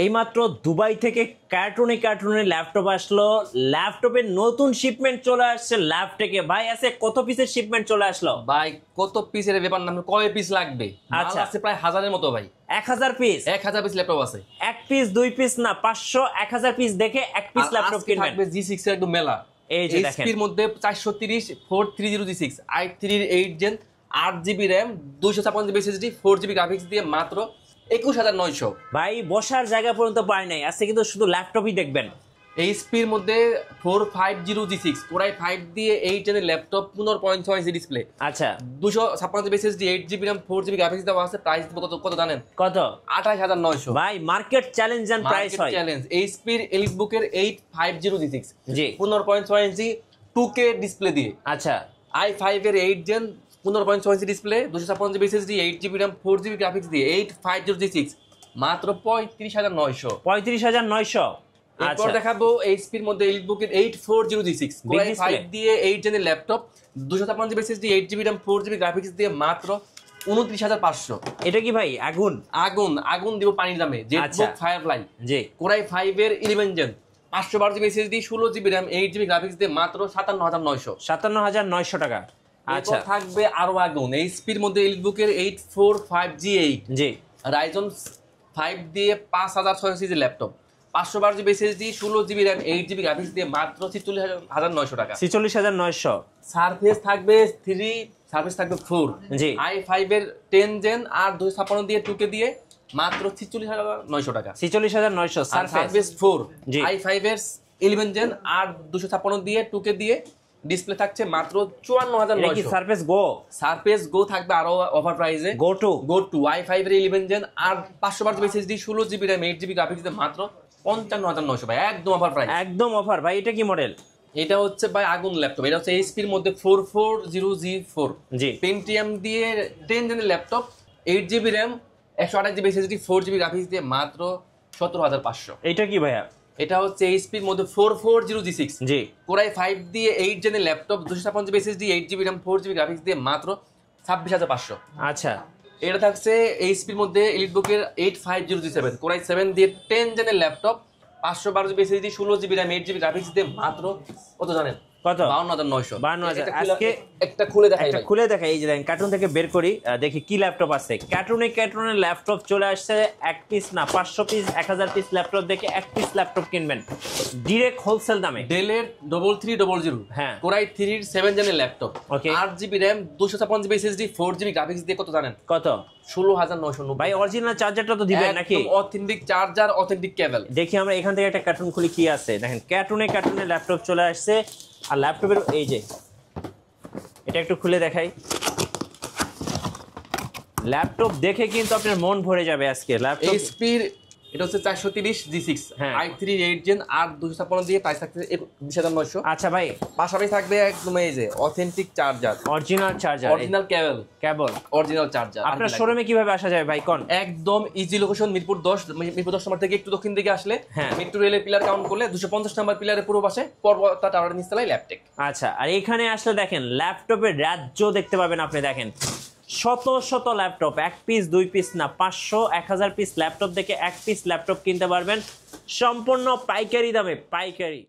এইমাত্র দুবাই থেকে কার্টুনে কার্টুনে ল্যাপটপ আসলো। ল্যাপটপের নতুন শিপমেন্ট চলে আসছে ল্যাপটেকে। ভাই আছে কত পিসের শিপমেন্ট চলে আসলো? ভাই কত পিসের ব্যাপার না, কয় পিস লাগবে? আচ্ছা আছে প্রায় 1000-এর মতো ভাই। 1000 পিস? 1000 পিস ল্যাপটপ আছে। এক পিস দুই পিস না, 500 1000 পিস দেখে এক পিস ল্যাপটপ কিনবেন। থাকবে G6 এর একদম মেলা। এই যে দেখেন এইচপির মধ্যে 430 430 G6 i3 8 gen 8GB RAM 256GB SSD 4GB graphics দিয়ে মাত্র 21900। ভাই বসার জায়গা পর্যন্ত পায় নাই, আজকে কিন্তু শুধু ল্যাপটপই দেখবেন। এইচপির মধ্যে 450 G6 Core i5 দিয়ে 8 জেনের ল্যাপটপ 15.6 ইঞ্চি ডিসপ্লে। আচ্ছা 256GB SSD 8GB RAM 4GB graphics দেওয়া আছে। প্রাইস কত জানেন? কত? 28900। ভাই মার্কেট চ্যালেঞ্জ এন্ড প্রাইস হয়। চ্যালেঞ্জ এইচপির এলিটবুকের 850 G6 G 15.6 inch 2K display দিয়ে। আচ্ছা i5 এর 8 gen 15.6 inch display 256GB SSD 8GB RAM 4GB graphics দিয়ে 850 G6 মাত্র 35900। 35900। এরপর দেখাবো এইচপির মধ্যে এলিটবুকের 840 G6 Core i5 দিয়ে 8 জেনের laptop 256GB SSD 8GB RAM 4GB graphics দিয়ে মাত্র 29500। এটা কি ভাই আগুন? আগুন দিব পানির দামে। জেটবুক ফায়ারফ্লাই জি Core i5 এর 11 gen 512GB SSD 16GB RAM 8GB graphics দিয়ে মাত্র 57900। 57900 টাকা। আচ্ছা থাকবে আরো আগুন এইচপির মধ্যে এলিটবুকের 845G8 জি Ryzen 5 দিয়ে 5600 সিরিজের laptop 512GB SSD 16GB RAM 8GB graphics দিয়ে মাত্র 46900 টাকা। 46900। সারফেস থাকবে 3, সারফেস থাকবে 4 জি i5 এর 10 জেন আর 256 দিয়ে 2K দিয়ে মাত্র 46900 টাকা। 46900 সারফেস 4 জি i5 এর 11 জেন আর 256 দিয়ে 2K দিয়ে ডিসপ্লে থাকছে মাত্র 54900। কি সারফেস গো? সারফেস গো থাকবে আরো অফার প্রাইসে। গো টু i5 এর 11 জেন আর 512GB SSD 16GB RAM 8GB graphics দিয়ে মাত্র 55900 ভাই, একদম অফার প্রাইস। একদম অফার ভাই। এটা কি মডেল? এটা হচ্ছে ভাই আগুন ল্যাপটপ। এটা হচ্ছে এইচপির মধ্যে 440G4 জি পেন্টিয়াম দিয়ে 10 জেনের laptop 8GB RAM 128GB SSD 4GB graphics দিয়ে মাত্র 17500। এটা কি ভাইয়া? এটা হচ্ছে এইচপির মধ্যে 440G6 জি Core i5 দিয়ে 8 জেনের laptop 256GB SSD 8GB RAM 4GB graphics দিয়ে মাত্র 26500। আচ্ছা এটা থাকছে এইচপির মধ্যে এলিটবুকের 850G7 Core i7 দিয়ে 10 জেনের laptop 512GB SSD 16GB RAM 8GB graphics দিয়ে মাত্র কত জানেন? কত? 52900। 52000। আজকে একটা খুলে দেখাই একটা ভাই। খুলে দেখাই। এই যে দেখেন কার্টুন থেকে বের করি, দেখি কি ল্যাপটপ আছে। কার্টুনে ল্যাপটপ চলে আসছে। এক পিস না 500 পিস 1000 পিস ল্যাপটপ দেখে এক পিস ল্যাপটপ কিনবেন ডিরেক্ট হোলসেল দামে। ডেলের 3300 হ্যাঁ Core i3 এর 7 জেনের laptop okay 8GB RAM 256GB SSD 4GB graphics দিয়ে কত জানেন? কত? 16990। ভাই অরিজিনাল চার্জারটা তো দিবেন নাকি? একদম অথেন্টিক চার্জার, অথেন্টিক কেবল। দেখি আমরা এখান থেকে একটা কার্টুন খুলি কি আছে। দেখেন কার্টুনে ল্যাপটপ চলে আসছে। আর ল্যাপটপের এই যে এটা একটু খুলে দেখাই। ল্যাপটপ দেখে কিন্তু আপনার মন ভরে যাবে আজকে। ল্যাপটপ এইচপির এটা হচ্ছে 430G6 হ্যাঁ i3 8 জেন আর 256 দিয়ে প্রাইস থাকছে 29900। আচ্ছা ভাই পাশাপাশি থাকবে একদম এই যে authentic charger, original charger, original কেবল, অরিজিনাল চার্জার। আপনার শোরুমে কিভাবে আসা যায় ভাই কোন? একদম ইজি লোকেশন মিরপুর 10 নম্বর থেকে একটু দক্ষিণ দিকে আসলে হ্যাঁ মেট্রো রেলের পিলার কাউন্ট করলে 250 নম্বর পিলারের পূর্ব পাশে পর্বতা টাওয়ারের নিচতলায় ল্যাপটেক। আচ্ছা আর এখানে আসলে দেখেন ল্যাপটপের রাজ্য দেখতে পাবেন আপনি। দেখেন শত শত ল্যাপটপ, এক পিস দুই পিস না 500 1000 পিস ল্যাপটপ দেখে এক পিস ল্যাপটপ কিনতে পারবেন সম্পূর্ণ পাইকারি দামে। পাইকারি।